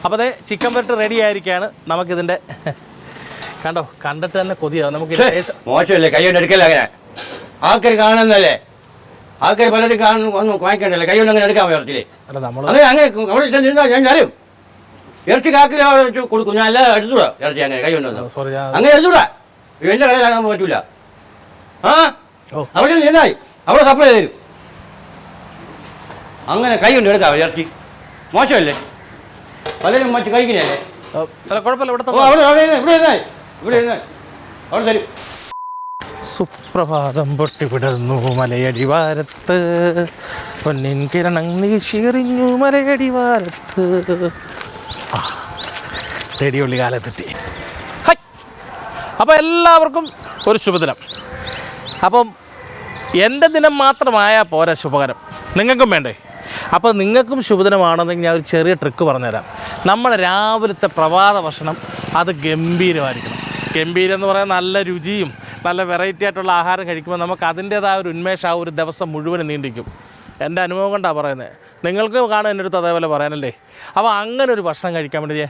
അപ്പോൾ അതെ chicken പെരട്ട് ready ആയിരിക്കുകയാണ്. നമുക്കിതിൻ്റെ കണ്ടോ, കണ്ടിട്ട് തന്നെ കൊതിയാവും. നമുക്ക് മോശമല്ലേ, കൈ കൊണ്ട് എടുക്കല്ലേ അങ്ങനെ. ആൾക്കാർ കാണുന്നല്ലേ, ആൾക്കാർ പലരും ഒന്നും വാങ്ങിക്കണ്ടല്ലേ, കൈ കൊണ്ട് അങ്ങനെ എടുക്കാൻ ഇറച്ചില്ലേ. അങ്ങനെ അങ്ങനെ അവിടെ ഇരുന്നാൽ ഞാൻ അറിയും. ഇറച്ചി കാക്കിൽ അവിടെ കൊടുക്കും, ഞാൻ എല്ലാം എടുത്തുകൂടാ ഇറച്ചി അങ്ങനെ കൈ കൊണ്ട് അങ്ങനെ എടുത്തുകൂടാ. എൻ്റെ കടയിലാകാൻ പറ്റൂല. ആ അവിടെ ഇരുന്നായി അവിടെ സപ്ലൈ തരും. അങ്ങനെ കൈ കൊണ്ട് എടുക്കാം ഇറച്ചി, മോശമല്ലേ, പലരും മറ്റു കഴിക്കുന്നല്ലേ. കുഴപ്പമില്ല, ഇവിടെ അവിടെ തരും. സുപ്രഭാതം പൊട്ടിവിടർന്നു മലയടിവാരത്ത്, പൊന്നിൻ കിരണം നീശിറിഞ്ഞു മലയടിവാരത്ത്. തേടിയുള്ളി കാലത്തെത്തി. അപ്പം എല്ലാവർക്കും ഒരു ശുഭദിനം. അപ്പം എൻ്റെ ദിനം മാത്രമായാൽ പോരാ, ശുഭകരം നിങ്ങൾക്കും വേണ്ടേ? അപ്പോൾ നിങ്ങൾക്കും ശുഭദിനമാണെന്നെങ്കിൽ ഞാൻ ഒരു ചെറിയ ട്രിക്ക് പറഞ്ഞുതരാം. നമ്മുടെ രാവിലത്തെ പ്രഭാത ഭക്ഷണം അത് ഗംഭീരമായിരിക്കണം. ഗംഭീരം എന്ന് പറയാൻ നല്ല രുചിയും നല്ല വെറൈറ്റി ആയിട്ടുള്ള ആഹാരം കഴിക്കുമ്പോൾ നമുക്ക് അതിൻ്റേതായ ഒരു ഉന്മേഷം ആ ഒരു ദിവസം മുഴുവൻ നീണ്ടിക്കും. എൻ്റെ അനുഭവം കൊണ്ടാണ് പറയുന്നത്. നിങ്ങൾക്ക് കാണാൻ എൻ്റെ അടുത്ത് അതേപോലെ പറയാനല്ലേ. അപ്പോൾ അങ്ങനെ ഒരു ഭക്ഷണം കഴിക്കാൻ വേണ്ടി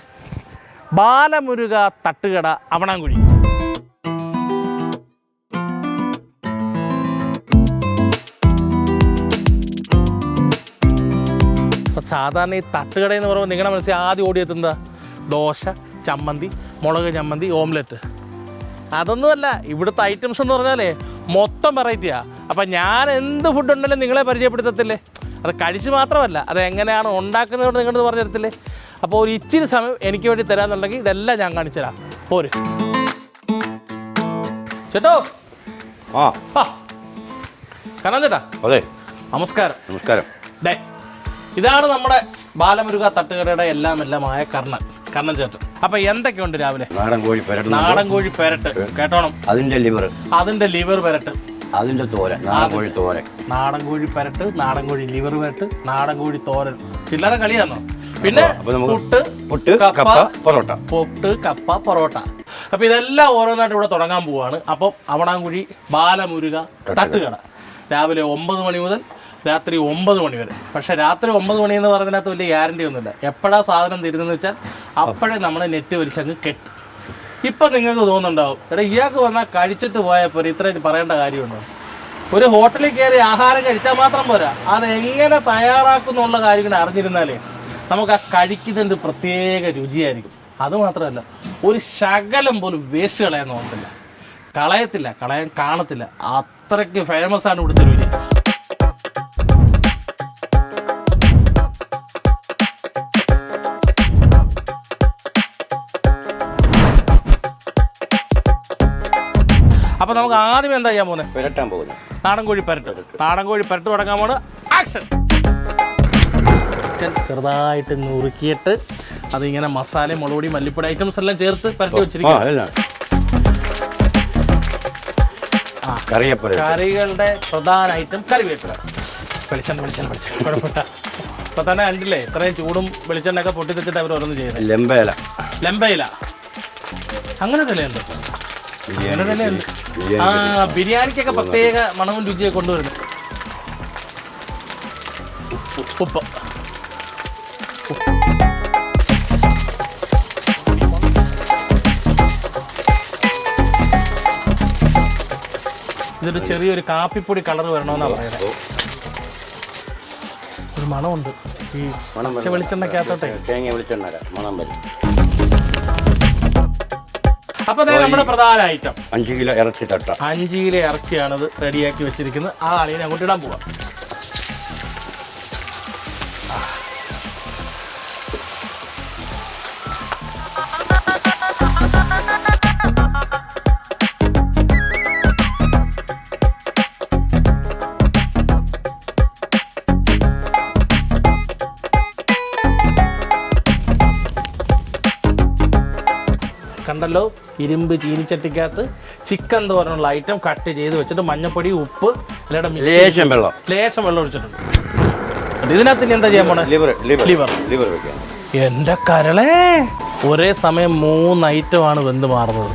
ബാലമുരുക തട്ടുകട അവണാങ്കുഴി. അപ്പോൾ സാധാരണ ഈ തട്ടുകട എന്ന് പറയുമ്പോൾ നിങ്ങളുടെ മനസ്സിൽ ആദ്യം ഓടിയെത്തുന്നത് ദോശ, ചമ്മന്തി, മുളക് ചമ്മന്തി, ഓംലെറ്റ്. അതൊന്നുമല്ല, ഇവിടുത്തെ ഐറ്റംസ് എന്ന് പറഞ്ഞാലേ മൊത്തം വെറൈറ്റിയാണ്. അപ്പം ഞാൻ എന്ത് ഫുഡ് ഉണ്ടെങ്കിലും നിങ്ങളെ പരിചയപ്പെടുത്തത്തില്ലേ. അത് കഴിച്ച് മാത്രമല്ല, അത് എങ്ങനെയാണ് ഉണ്ടാക്കുന്നത് നിങ്ങളത് പറഞ്ഞു തരത്തില്ലേ. അപ്പോൾ ഒരു ഇച്ചിരി സമയം എനിക്ക് വേണ്ടി തരാമെന്നുണ്ടെങ്കിൽ ഇതെല്ലാം ഞാൻ കാണിച്ചു തരാം. പോര് ചേട്ടോ. കാണാൻ ചേട്ടാ. അതെ, നമസ്കാരം. നമസ്കാരം. ഇതാണ് നമ്മുടെ ബാലമുരുക തട്ടുകടയുടെ എല്ലാമായ കർണൻ ചേട്ടൻ. അപ്പൊ എന്തൊക്കെയുണ്ട് രാവിലെ? നാടൻ കോഴി പെരട്ട് കേട്ടോണം. അതിന്റെ ലിവർ പെരട്ട്, അതിന്റെ തോരൻ, നാടൻ കോഴി പെരട്ട്, നാടൻ കോഴി ലിവർ പെരട്ട്, നാടൻ കോഴി തോരൻ. ചില്ലറ കളിയാന്നോ? പിന്നെ പുട്ട്, കപ്പ, പൊറോട്ട. അപ്പൊ ഇതെല്ലാം ഓരോന്നായിട്ട് ഇവിടെ തുടങ്ങാൻ പോവാണ്. അപ്പം അവണാങ്കുഴി ബാലമുരുക തട്ടുകട രാവിലെ 9 മണി മുതൽ രാത്രി 9 മണി വരെ. പക്ഷേ രാത്രി 9 മണി എന്ന് പറയുന്നതിനകത്ത് വലിയ ഗ്യാരണ്ടി ഒന്നുമില്ല. എപ്പോഴാണ് സാധനം തരുന്നതെന്ന് വെച്ചാൽ അപ്പോഴേ നമ്മൾ നെറ്റ് വലിച്ചങ്ങ് കെട്ടും. ഇപ്പം നിങ്ങൾക്ക് തോന്നുന്നുണ്ടാവും, എടാ ഇയാൾക്ക് വന്നാൽ കഴിച്ചിട്ട് പോയപ്പോൾ ഇത്രയും പറയേണ്ട കാര്യമുണ്ടോ? ഒരു ഹോട്ടലിൽ കയറി ആഹാരം കഴിച്ചാൽ മാത്രം പോരാ, അതെങ്ങനെ തയ്യാറാക്കുന്നുള്ള കാര്യങ്ങൾ അറിഞ്ഞിരുന്നാലേ നമുക്ക് ആ കഴിക്കുന്നതിൻ്റെ പ്രത്യേക രുചിയായിരിക്കും. അതുമാത്രമല്ല, ഒരു ശകലം പോലും വേസ്റ്റ് കളയാൻ നോക്കത്തില്ല, കളയാൻ കാണത്തില്ല. അത്രയ്ക്ക് ഫേമസ് ആണ് ഇവിടുത്തെ രുചി. അപ്പോൾ നമുക്ക് ആദ്യം എന്താ ചെയ്യാൻ പോകുന്നത്? നാടൻ കോഴി പെരട്ട് തുടങ്ങാൻ പോകുന്നത്. ആക്ഷൻ. ചെറുതായിട്ട് നുറുക്കിയിട്ട് അതിങ്ങനെ മസാല, മുളകുപൊടി, മല്ലിപ്പൊടി ഐറ്റംസ് എല്ലാം ചേർത്ത് പരട്ടി വെച്ചിരിക്കും. കറികളുടെ പ്രധാന ഐറ്റം കറിവേപ്പില. വെളിച്ചെണ്ണ കുഴപ്പമില്ല. ഇപ്പൊ തന്നെ കണ്ടില്ലേ, ഇത്രയും ചൂടും വെളിച്ചെണ്ണയൊക്കെ പൊട്ടിത്തെച്ചിട്ട് അവർ ഓരോന്ന് ചെയ്യുന്നത്. ലെമ്പയില അങ്ങനെ തന്നെയുണ്ട്. ബിരിയാണിക്കൊക്കെ പ്രത്യേക മണവും രുചിയൊക്കെ കൊണ്ടുവരുന്നു. ഉപ്പ്, ഇതൊരു ചെറിയൊരു കാപ്പിപ്പൊടി കളർ വരണമെന്നാണ് പറയുന്നത്. ഒരു മണമുണ്ട് ഈ പച്ച വെളിച്ചെണ്ണക്കകത്തോട്ടെ. അപ്പൊ നമ്മുടെ പ്രധാന ഐറ്റം 5 കിലോ ഇറച്ചി തട്ട. 5 കിലോ ഇറച്ചിയാണത് റെഡിയാക്കി വെച്ചിരിക്കുന്നത്. ആ അളിയെ അങ്ങോട്ട് ഇടാൻ പോവാം. കണ്ടല്ലോ, ഇരുമ്പ് ചീനിച്ചട്ടിക്കകത്ത് ചിക്കൻ തോരനുള്ള ഐറ്റം കട്ട് ചെയ്ത് വെച്ചിട്ട് മഞ്ഞപ്പൊടി, ഉപ്പ്, ലേശം വെള്ളം ഒഴിച്ചിട്ടുണ്ട്. ഇതിനകത്ത് ഇനി എന്താ ചെയ്യാൻ പോണേ? ലിവർ. എൻ്റെ കരളേ, ഒരേ സമയം 3 ഐറ്റമാണ് വെന്ത് മാറുന്നത്.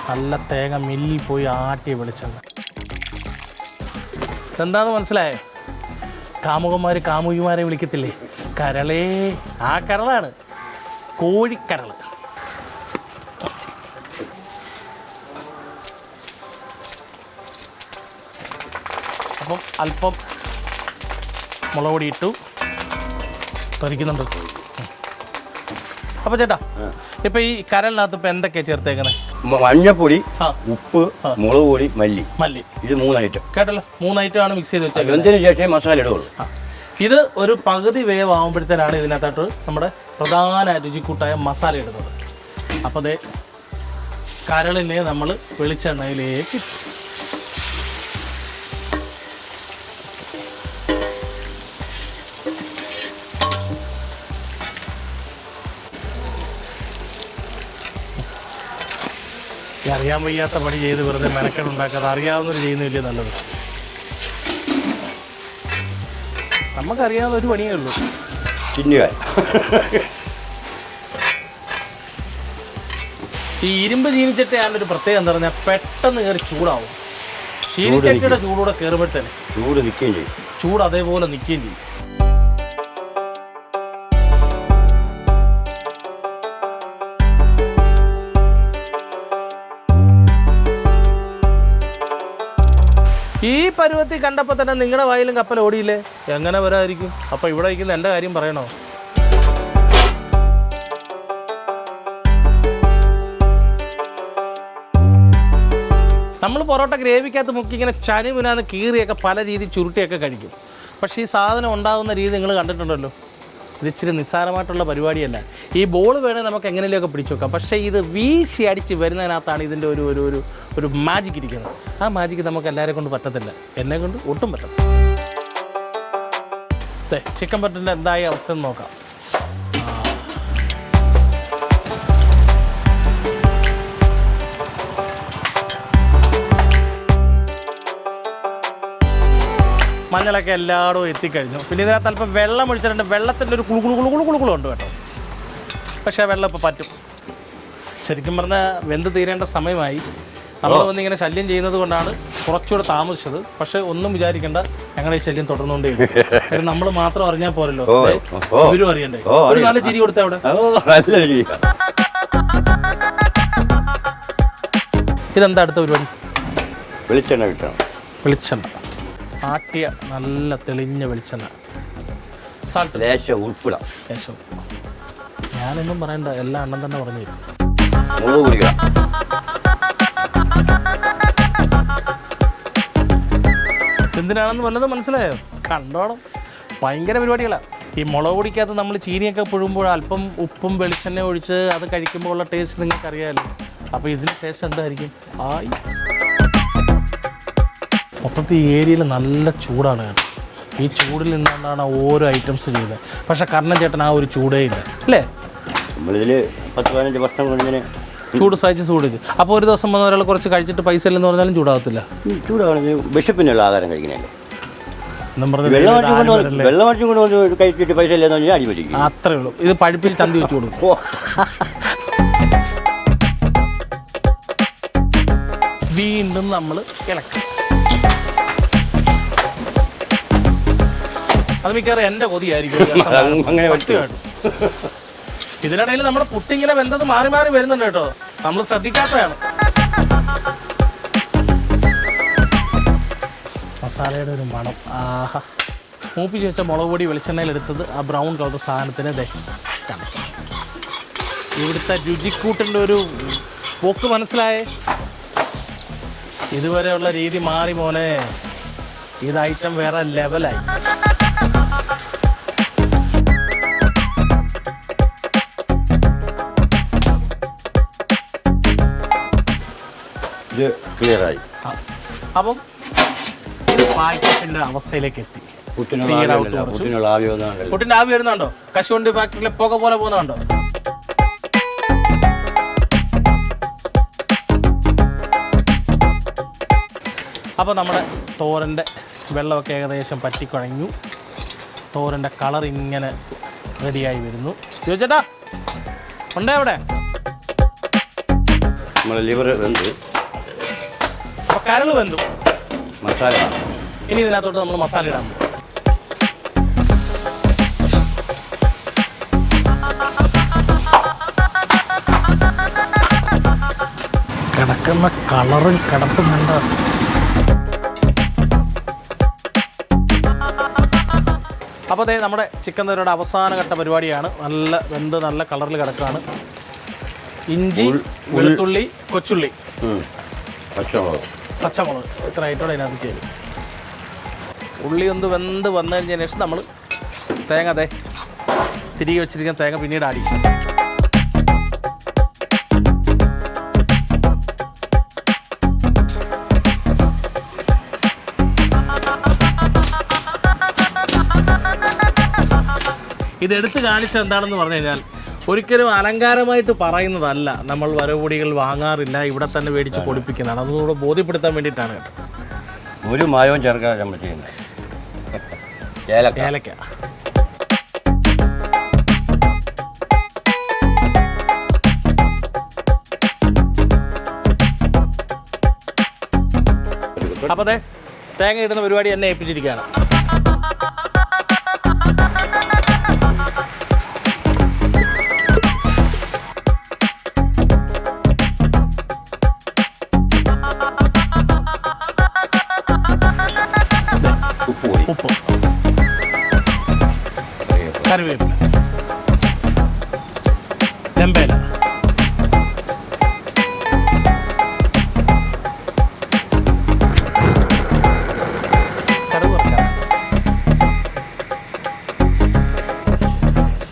നല്ല തേങ്ങ മില്ലിൽ പോയി ആട്ടി വെളിച്ചെണ്ണ. എന്താണെന്ന് മനസ്സിലായോ? കാമുകന്മാർ കാമുകിമാരെ വിളിക്കത്തില്ലേ, കരളേ, ആ കരളാണ് കോഴിക്കരൾ. അപ്പം അല്പം മുളക് പൊടി ഇട്ടു, തെറിക്കുന്നുണ്ട്. അപ്പോൾ ചേട്ടാ, ഇപ്പം ഈ കരളിനകത്ത് ഇപ്പം എന്തൊക്കെയാണ് ചേർത്തേക്കുന്നത്? മഞ്ഞപ്പൊടി, ഉപ്പ്, മുളക് പൊടി, മല്ലി. ഇത് 3 ഐറ്റം കേട്ടല്ലോ, 3 ഐറ്റം ആണ് മിക്സ് ചെയ്ത് വെച്ചേക്കുന്നത്. എന്തിനു ശേഷം മസാല ഇടുള്ളൂ. ഇത് ഒരു പകുതി വേവാകുമ്പോഴത്തേനാണ് ഇതിനകത്തോട്ട് നമ്മുടെ പ്രധാന രുചിക്കൂട്ടായ മസാല ഇടുന്നത്. അപ്പോൾ അതേ കരളിനെ നമ്മൾ വെളിച്ചെണ്ണയിലേക്ക് അറിയാൻ വയ്യാത്ത പണി ചെയ്ത് വെറുതെ മെനക്കെടുണ്ടാക്കാതെ അറിയാവുന്നവർ ചെയ്യുന്ന വലിയ നല്ലത്. നമുക്കറിയാവുന്ന ഒരു പണിയേ ഉള്ളൂ. ഈ ഇരുമ്പ് ചീനിച്ചട്ടയാണൊരു പ്രത്യേകം എന്താ പറഞ്ഞാൽ പെട്ടെന്ന് കയറി ചൂടാവും. ചീനിച്ചട്ടിയുടെ ചൂടൂടെ കയറുമ്പോഴത്തേനെ ചൂട് നിൽക്കുകയും ചെയ്യും, ചൂട് അതേപോലെ നിൽക്കുകയും ചെയ്യും. ഈ പരുവത്തിൽ കണ്ടപ്പോൾ തന്നെ നിങ്ങളുടെ വായിലും കപ്പൽ ഓടിയില്ലേ? എങ്ങനെ വരാതിരിക്കും? അപ്പോൾ ഇവിടെ ഇരിക്കുന്ന എൻ്റെ കാര്യം പറയണോ? നമ്മൾ പൊറോട്ട ഗ്രേവിക്കകത്ത് മുക്കി ഇങ്ങനെ ചനിമുനാന്ന് കീറിയൊക്കെ പല രീതി ചുരുട്ടിയൊക്കെ കഴിക്കും. പക്ഷേ ഈ സാധനം ഉണ്ടാകുന്ന രീതി നിങ്ങൾ കണ്ടിട്ടുണ്ടല്ലോ. ഇത് ഇച്ചിരി നിസ്സാരമായിട്ടുള്ള പരിപാടിയല്ല. ഈ ബോൾ വേണേൽ നമുക്ക് എങ്ങനെയൊക്കെ പിടിച്ചു വെക്കാം. പക്ഷേ ഇത് വീശി അടിച്ച് വരുന്നതിനകത്താണ് ഇതിൻ്റെ ഒരു മാജിക് ഇരിക്കുന്നത്. ആ മാജിക് നമുക്ക് എല്ലാവരെ കൊണ്ട് പറ്റത്തില്ല, എന്നെ കൊണ്ട് ഒട്ടും പറ്റത്തില്ല. ചിക്കൻ പറ്റിൻ്റെ എന്തായ അവസ്ഥ എന്ന് നോക്കാം. മഞ്ഞളൊക്കെ എല്ലായിടവും എത്തിക്കഴിഞ്ഞു. പിന്നെ ഇതിനകത്ത് അല്പം വെള്ളം ഒഴിച്ചിട്ടുണ്ട്. വെള്ളത്തിൻ്റെ ഒരു കുളുകുളുണ്ട് കേട്ടോ. പക്ഷേ വെള്ളം ഇപ്പോൾ പറ്റും. ശരിക്കും പറഞ്ഞാൽ വെന്ത് തീരേണ്ട സമയമായി. നമ്മൾ വന്നിങ്ങനെ ശല്യം ചെയ്യുന്നത് കൊണ്ടാണ് കുറച്ചുകൂടെ താമസിച്ചത്. പക്ഷേ ഒന്നും വിചാരിക്കേണ്ട, ഞങ്ങളുടെ ഈ ശല്യം തുടർന്നുകൊണ്ടേ. കാര്യം നമ്മൾ മാത്രം അറിഞ്ഞാൽ പോരല്ലോ, ഇവരും അറിയണ്ടേ. ഒരു നല്ല ചിരി കൊടുത്ത അവിടെ. ഇതെന്താ അടുത്ത പരിപാടി? വെളിച്ചെണ്ണ കിട്ടണം. വെളിച്ചെണ്ണ ആട്ടിയ നല്ല തെളിഞ്ഞ വെളിച്ചെണ്ണ. സാൾട്ട് ലേശം ഉൾപ്പെടാം. ലേശം. ഞാനൊന്നും പറയണ്ട, എല്ലാ അണ്ണൻ തന്നെ പറഞ്ഞു തരും. എന്തിനാണെന്ന് വല്ലതും മനസ്സിലായോ? കണ്ടോണം, ഭയങ്കര പരിപാടികളാണ്. ഈ മുളക് പൊടിക്കകത്ത് നമ്മൾ ചീനിയൊക്കെ പുഴുമ്പോൾ അല്പം ഉപ്പും വെളിച്ചെണ്ണ ഒഴിച്ച് അത് കഴിക്കുമ്പോൾ ഉള്ള ടേസ്റ്റ് നിങ്ങൾക്കറിയാമല്ലോ. അപ്പോൾ ഇതിൻ്റെ ടേസ്റ്റ് എന്തായിരിക്കും? ആയി മൊത്തത്തിൽ ഈ ഏരിയയിൽ നല്ല ചൂടാണ് കേട്ടോ. ഈ ചൂടിൽ നിന്നുകൊണ്ടാണ് ഓരോ ഐറ്റംസ് ചെയ്തത്. പക്ഷെ കർണൻ ചേട്ടൻ ആ ഒരു ചൂടേ ഇല്ല അല്ലേ? നമ്മളിതിൽ 10-15 വർഷം കൊണ്ടിങ്ങനെ ചൂട് സഹിച്ച് ചൂടിക്ക്. അപ്പോൾ ഒരു ദിവസം വന്ന ഒരാൾ കുറച്ച് കഴിച്ചിട്ട് പൈസ ഇല്ലെന്ന് പറഞ്ഞാലും ചൂടാകത്തില്ല. ചൂടാണ് വിശപ്പിനുള്ള ആഹാരം കഴിക്കണല്ലോ. വെള്ളം കൊണ്ട് കഴിച്ചിട്ട് പൈസ ഇല്ലെന്ന് പറഞ്ഞാൽ അടിപൊളിക്കും. അത്രേ ഉള്ളൂ. ഇത് പഴുപ്പിൽ ചന്തി വെച്ച് കൊടുക്കും. വീണ്ടും നമ്മൾ ഇളക്കും. അത് മിക്കവാറും എൻ്റെ കൊതിയായിരിക്കും. ഇതിനിടയിൽ നമ്മുടെ പുട്ടിങ്ങനെ വെന്തത് മാറി മാറി വരുന്നുണ്ട് കേട്ടോ. നമ്മൾ ശ്രദ്ധിക്കാത്തതാണ്. മസാലയുടെ ഒരു മണം. ആഹാ. മൂപ്പിച്ച് വെച്ച മുളക് പൊടി വെളിച്ചെണ്ണയിലെടുത്തത് ആ ബ്രൗൺ കളർ സാധനത്തിന് ഇവിടുത്തെ രുചിക്കൂട്ടിൻ്റെ ഒരു പോക്ക് മനസ്സിലായേ? ഇതുവരെയുള്ള രീതി മാറി മോനെ. ഇത് ഐറ്റം വേറെ ലെവലായി. ക്ലിയറായി. അപ്പം ഇത് പാക്കറ്റിന്റെ അവസ്ഥയിലേക്ക് എത്തി. പുട്ടിന്റെ ആവി വരുന്നുണ്ടോ? കശുവണ്ടി ഫാക്ടറിയിലെ പുക പോലെ പോകുന്നുണ്ടോ? അപ്പോൾ നമ്മുടെ തോരൻ്റെ വെള്ളമൊക്കെ ഏകദേശം പറ്റിക്കുഴഞ്ഞു. തോരൻ്റെ കളർ ഇങ്ങനെ റെഡിയായി വരുന്നു. ചോദിച്ചേട്ടാ ഉണ്ടേ അവിടെ? ലിവർ വെന്തു, അപ്പോൾ കരൾ വെന്തു. മസാല ഇനി ഇതിനകത്തോട്ട് നമ്മൾ മസാല ഇടാൻ പോകും. ചുവന്ന കളറും കിടപ്പും കണ്ട. അപ്പോൾ അതേ നമ്മുടെ ചിക്കൻ കറിയുടെ അവസാനഘട്ട പരിപാടിയാണ്. നല്ല വെന്ത് നല്ല കളറിൽ കിടക്കുകയാണ്. ഇഞ്ചി, വെളുത്തുള്ളി, കൊച്ചുള്ളി, പച്ചമുളക് ഇത്ര ആയിട്ടോടെ അതിനകത്ത് ചെയ്യും. ഉള്ളി ഒന്ന് വെന്ത് വന്നു കഴിഞ്ഞതിന് ശേഷം നമ്മൾ തേങ്ങ തിരികെ വെച്ചിരിക്കുന്ന തേങ്ങ പിന്നീട് ആഡ് ചെയ്യും. ഇതെടുത്ത് കാണിച്ചത് എന്താണെന്ന് പറഞ്ഞു കഴിഞ്ഞാൽ ഒരിക്കലും അലങ്കാരമായിട്ട് പറയുന്നതല്ല. നമ്മൾ വരവുപൊടികൾ വാങ്ങാറില്ല, ഇവിടെ തന്നെ മേടിച്ച് പൊടിപ്പിക്കുന്നതാണ്. അതുകൂടെ ബോധ്യപ്പെടുത്താൻ വേണ്ടിയിട്ടാണ് കേട്ടോ. ഒരു മായവും ചേർക്കാൻ നമ്മൾ ചെയ്യുന്നത്. ഏലക്ക അപ്പോൾ അതെ തേങ്ങ ഇടുന്ന പരിപാടി എന്നെ ഏൽപ്പിച്ചിരിക്കുകയാണ്. ഉപ്പ്, കറിവേപ്പില, ചെമ്പേല,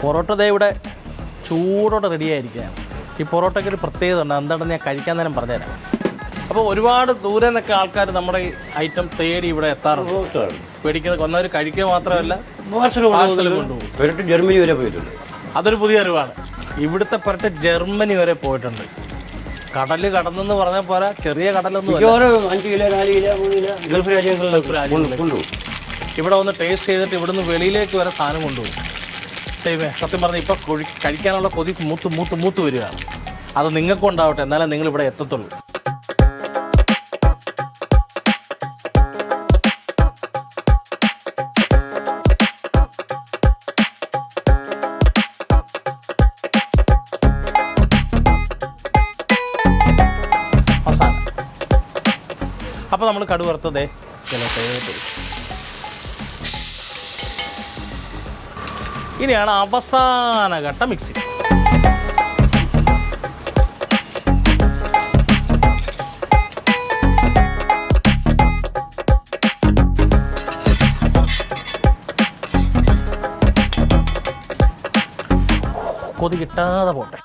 പൊറോട്ട ദേ ഇവിടെ ചൂടോടെ റെഡിയായിരിക്കുകയാണ്. ഈ പൊറോട്ടയ്ക്ക് ഒരു പ്രത്യേകത ഉണ്ട്, എന്താണെന്ന് ഞാൻ കഴിക്കാൻ നേരം പറഞ്ഞുതരാം. അപ്പോൾ ഒരുപാട് ദൂരെ നിന്നൊക്കെ ആൾക്കാർ നമ്മുടെ ഈ ഐറ്റം തേടി ഇവിടെ എത്താറുണ്ട്. പേടിക്കുന്നത് കൊന്നവർ കഴിക്കുക മാത്രമല്ല പാഴ്സൽ കൊണ്ടുപോകും. ജർമ്മനി വരെ പോയിട്ടുണ്ട്. അതൊരു പുതിയ അറിവാണ്. ഇവിടുത്തെ പുറത്ത് ജർമ്മനി വരെ പോയിട്ടുണ്ട്. കടൽ കടന്നെന്ന് പറഞ്ഞാൽ പോരാ, ചെറിയ കടലൊന്നും 5 കിലോ 4 കിലോ 3 കിലോ ഗൾഫ് രാജ്യങ്ങളിലേക്ക് ഇവിടെ ഒന്ന് ടേസ്റ്റ് ചെയ്തിട്ട് ഇവിടുന്ന് വെളിയിലേക്ക് വരെ സാധനം കൊണ്ടുപോകും. സത്യം പറഞ്ഞാൽ ഇപ്പോൾ കഴിക്കാനുള്ള കൊതി മൂത്ത് വരികയാണ്. അത് നിങ്ങൾക്കും ഉണ്ടാവട്ടെ, എന്നാലേ നിങ്ങൾ ഇവിടെ എത്തത്തുള്ളൂ. അപ്പോൾ നമ്മൾ കടുക് വറുത്തതേ ഇനിയാണ് അവസാന ഘട്ട മിക്സിംഗ്. കൊതി കിട്ടാതെ പോട്ടെ.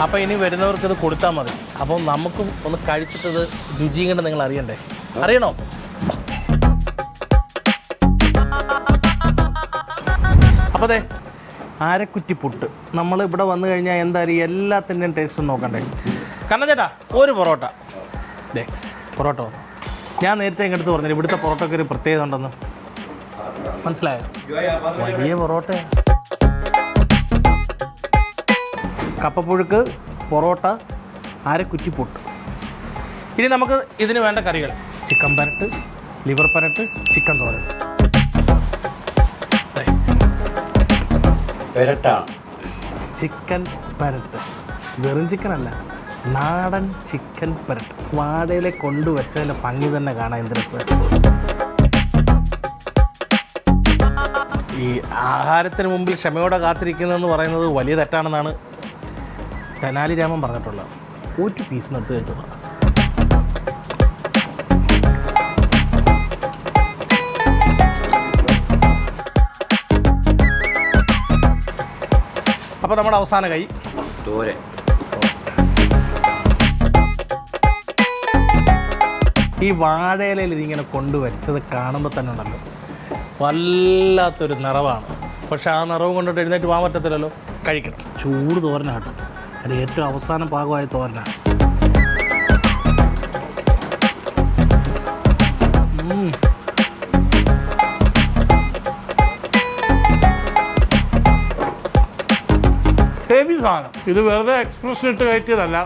അപ്പോൾ ഇനി വരുന്നവർക്ക് ഇത് കൊടുത്താൽ മതി. അപ്പോൾ നമുക്കും ഒന്ന് കഴിച്ചിട്ടത് രുചിയും കണ്ട് നിങ്ങൾ അറിയണോ? അപ്പോൾ അതെ ആരക്കുറ്റി പുട്ട് നമ്മൾ ഇവിടെ വന്നു കഴിഞ്ഞാൽ എന്തായാലും എല്ലാത്തിൻ്റെയും ടേസ്റ്റ് നോക്കണ്ടേ. കാരണം ചേട്ടാ ഒരു പൊറോട്ട വന്നു. ഞാൻ നേരത്തെ ഇങ്ങടുത്ത് പറഞ്ഞു ഇവിടുത്തെ പൊറോട്ടയ്ക്ക് ഒരു പ്രത്യേകത ഉണ്ടെന്ന്. മനസ്സിലായോ? വലിയ പൊറോട്ടയാണ്. കപ്പപ്പുഴുക്ക്, പൊറോട്ട, അരക്കുറ്റി പുട്ട്. ഇനി നമുക്ക് ഇതിന് വേണ്ട കറികൾ: ചിക്കൻ പരട്ട്, ലിവർ പരട്ട്, ചിക്കൻ തോരൻ. ചിക്കൻ പരട്ട് വെറും ചിക്കനല്ല, നാടൻ ചിക്കൻ പരട്ട്. വാഴയിലെ കൊണ്ടുവച്ചതിൻ്റെ ഭംഗി തന്നെ കാണാൻ എന്ത് രസം. ഈ ആഹാരത്തിന് മുമ്പിൽ ക്ഷമയോടെ കാത്തിരിക്കുന്നതെന്ന് പറയുന്നത് വലിയ തെറ്റാണെന്നാണ് തെനാലി രാമൻ പറഞ്ഞിട്ടുള്ളത്. ഒരു പീസ് നിർത്തി കഴിച്ചത്. അപ്പോൾ നമ്മുടെ അവസാന കൈ തോരൻ. ഈ വാഴയിലയിൽ ഇതിങ്ങനെ കൊണ്ടുവച്ചത് കാണുമ്പോൾ തന്നെ ഉണ്ടല്ലോ വല്ലാത്തൊരു നിറവാണ്. പക്ഷെ ആ നിറവ് കൊണ്ടിട്ട് എഴുന്നേറ്റ് പോകാൻ പറ്റത്തില്ലല്ലോ. കഴിക്കണം. ചൂട് തോരനാട്ടോ. അത് ഏറ്റവും അവസാനം പാകമായ തോരനാണ്. ഹെവി സാധനം. ഇത് വെറുതെ എക്സ്പ്രഷൻ ഇട്ട് കയറ്റിയതല്ല,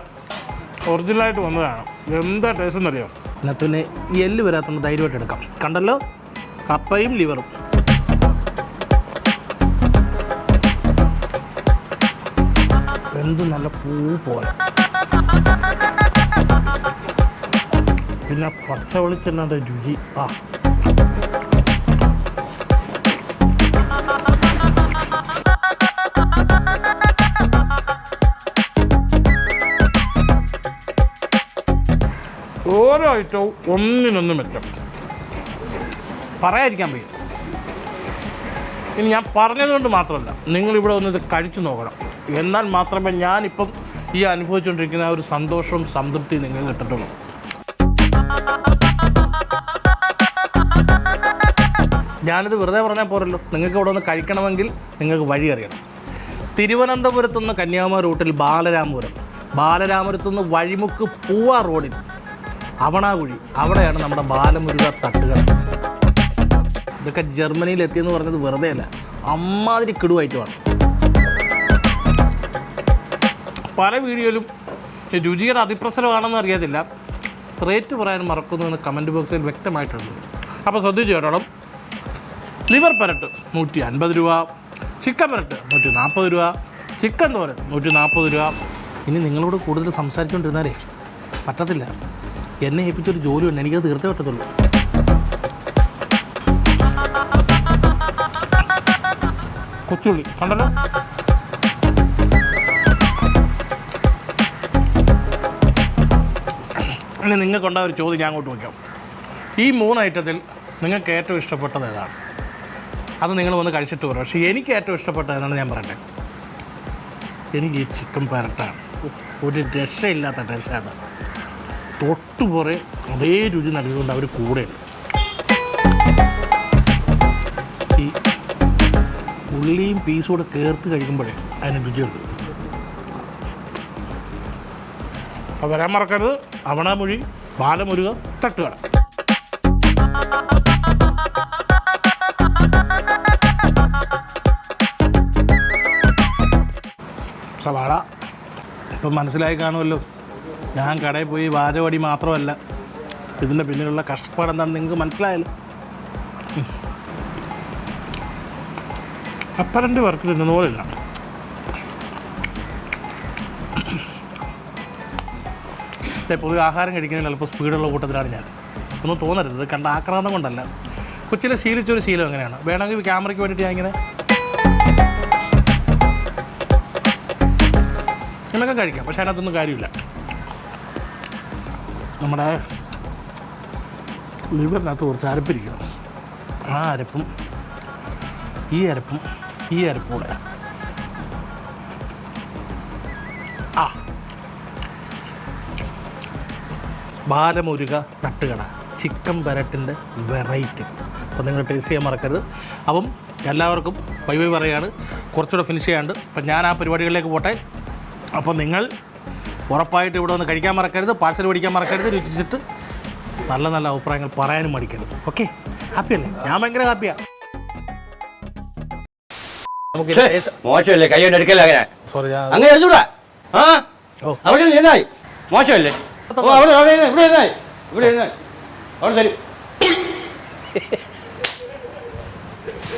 ഒറിജിനലായിട്ട് വന്നതാണ്. എന്താ ടേസ്റ്റ് എന്നറിയാം. ഇതിനകത്ത് പിന്നെ എല്ല് വരാത്തതുകൊണ്ട് ധൈര്യമായിട്ട് എടുക്കാം. കണ്ടല്ലോ, കപ്പയും ലിവറും. എന്ത് നല്ല പൂ പോലെ. പിന്നെ പച്ച വെളിച്ചെണ്ണയുടെ രുചി. ആ ഓരോ ഐറ്റവും ഒന്നിനൊന്നും മെച്ചം, പറയാതിരിക്കാൻ വയ്യ. ഇനി ഞാൻ പറഞ്ഞതുകൊണ്ട് മാത്രമല്ല, നിങ്ങളിവിടെ വന്ന് ഇത് കഴിച്ചു നോക്കണം. എന്നാൽ മാത്രമേ ഞാനിപ്പം ഈ അനുഭവിച്ചുകൊണ്ടിരിക്കുന്ന ആ ഒരു സന്തോഷവും സംതൃപ്തിയും നിങ്ങൾക്ക് കിട്ടത്തുള്ളൂ. ഞാനിത് വെറുതെ പറഞ്ഞാൽ പോരല്ലോ. നിങ്ങൾക്ക് ഇവിടെ ഒന്ന് കഴിക്കണമെങ്കിൽ നിങ്ങൾക്ക് വഴി അറിയണം. തിരുവനന്തപുരത്തുനിന്ന് കന്യാകുമാരി റൂട്ടിൽ ബാലരാമപുരത്തുനിന്ന് വഴിമുക്ക് പൂവാർ റോഡിൽ അവണാകുഴി, അവിടെയാണ് നമ്മുടെ ബാലമുരുക തട്ടുകട. ഇതൊക്കെ ജർമ്മനിയിൽ എത്തിയെന്ന് പറഞ്ഞത് വെറുതെ അല്ല, അമ്മാതിരി കിടുവായിട്ടുമാണ്. പല വീഡിയോയിലും രുചിയുടെ അതിപ്രസരമാണെന്ന് അറിയാതില്ല, റേറ്റ് പറയാൻ മറക്കുന്നതെന്ന് കമൻറ്റ് ബോക്സിൽ വ്യക്തമായിട്ടുണ്ട്. അപ്പോൾ ശ്രദ്ധിച്ചു കേട്ടോളം. ലിവർ പെരട്ട് 150 രൂപ, ചിക്കൻ പെരട്ട് 140 രൂപ, ചിക്കൻ തോരൻ 140 രൂപ. ഇനി നിങ്ങളോട് കൂടുതൽ സംസാരിച്ചുകൊണ്ടിരുന്നാലേ പറ്റത്തില്ല. എന്നെ ഏൽപ്പിച്ചൊരു ജോലിയുണ്ട്, എനിക്കത് തീർത്തേ പറ്റത്തുള്ളൂ. കൊച്ചുള്ളി കണ്ടല്ലോ. ഇനി നിങ്ങൾക്കുണ്ടായ ഒരു ചോദ്യം ഞാൻ അങ്ങോട്ട് വയ്ക്കാം. ഈ 3 ഐറ്റത്തിൽ നിങ്ങൾക്ക് ഏറ്റവും ഇഷ്ടപ്പെട്ടത് ഏതാണ്? അത് നിങ്ങൾ വന്ന് കഴിച്ചിട്ട് പറയും. പക്ഷേ എനിക്ക് ഏറ്റവും ഇഷ്ടപ്പെട്ടത് ഏതാണെന്ന് ഞാൻ പറയട്ടെ. എനിക്ക് ഈ ചിക്കൻ പെരട്ടാണ്. ഒരു രക്ഷയില്ലാത്ത ടേസ്റ്റാണ്. തൊട്ടുപുറേ അതേ രുചി നൽകിക്കൊണ്ട് അവർ കൂടെയുണ്ട്. ഈ ഉള്ളിയും പീസും കൂടെ ചേർത്ത് കഴിക്കുമ്പോഴേ അതിന് രുചിയുണ്ട്. അപ്പോൾ വരാൻ മറക്കരുത്, അവണാമുഴി ബാലമുരുക തട്ടുകട. സവാള ഇപ്പം മനസ്സിലായി കാണുമല്ലോ. ഞാൻ കടയിൽ പോയി വാചകടി മാത്രമല്ല, ഇതിൻ്റെ പിന്നിലുള്ള കഷ്ടപ്പാട് എന്താണെന്ന് നിങ്ങൾക്ക് മനസ്സിലായല്ലോ. അപ്പരൻ്റെ വർക്ക് തിന്നുന്ന പോലില്ല. പൊതുവെ ആഹാരം കഴിക്കുന്നതിൽ ചിലപ്പോൾ സ്പീഡുള്ള കൂട്ടത്തിലാണ് ഞാൻ. ഒന്നും തോന്നരുത്, ഇത് കണ്ട ആക്രാന്തം കൊണ്ടല്ല. കൊച്ചിലെ ശീലിച്ചൊരു ശീലം എങ്ങനെയാണ്, വേണമെങ്കിൽ ക്യാമറയ്ക്ക് വേണ്ടിയിട്ട് ഞാൻ ഇങ്ങനെയൊക്കെ കഴിക്കാം. പക്ഷേ അതിനകത്തൊന്നും കാര്യമില്ല. നമ്മുടെ ലിവറിനകത്ത് കുറച്ച് അരപ്പിരിക്കണം. ആ അരപ്പും ഈ അരപ്പും കൂടെ ബാലമുരുക തട്ടുകട ചിക്കൻ പെരട്ടിൻ്റെ വെറൈറ്റി. അപ്പോൾ നിങ്ങൾ ടേസ്റ്റ് ചെയ്യാൻ മറക്കരുത്. അപ്പം എല്ലാവർക്കും ബൈ ബൈ പറയുകയാണ്. കുറച്ചുകൂടെ ഫിനിഷ് ചെയ്യാണ്ട്. അപ്പം ഞാൻ ആ പരിപാടികളിലേക്ക് പോട്ടെ. അപ്പോൾ നിങ്ങൾ ഉറപ്പായിട്ട് ഇവിടെ വന്ന് കഴിക്കാൻ മറക്കരുത്, പാഴ്സൽ മേടിക്കാൻ മറക്കരുത്, രുചിച്ചിട്ട് നല്ല നല്ല അഭിപ്രായങ്ങൾ പറയാനും മടിക്കരുത്. ഓക്കെ, ഹാപ്പിയല്ലേ? ഞാൻ ഭയങ്കര ഹാപ്പിയാണ്. മോശമല്ലേ കൈ എടുക്കല്ലേ അങ്ങനെ? സോറി, അങ്ങനെ എടുത്തൂടാ. ആ അവിടെ ഇരുന്നായി മോശമല്ലേ? ഇവിടെ ഇരുന്നായി അവിടെ തരും.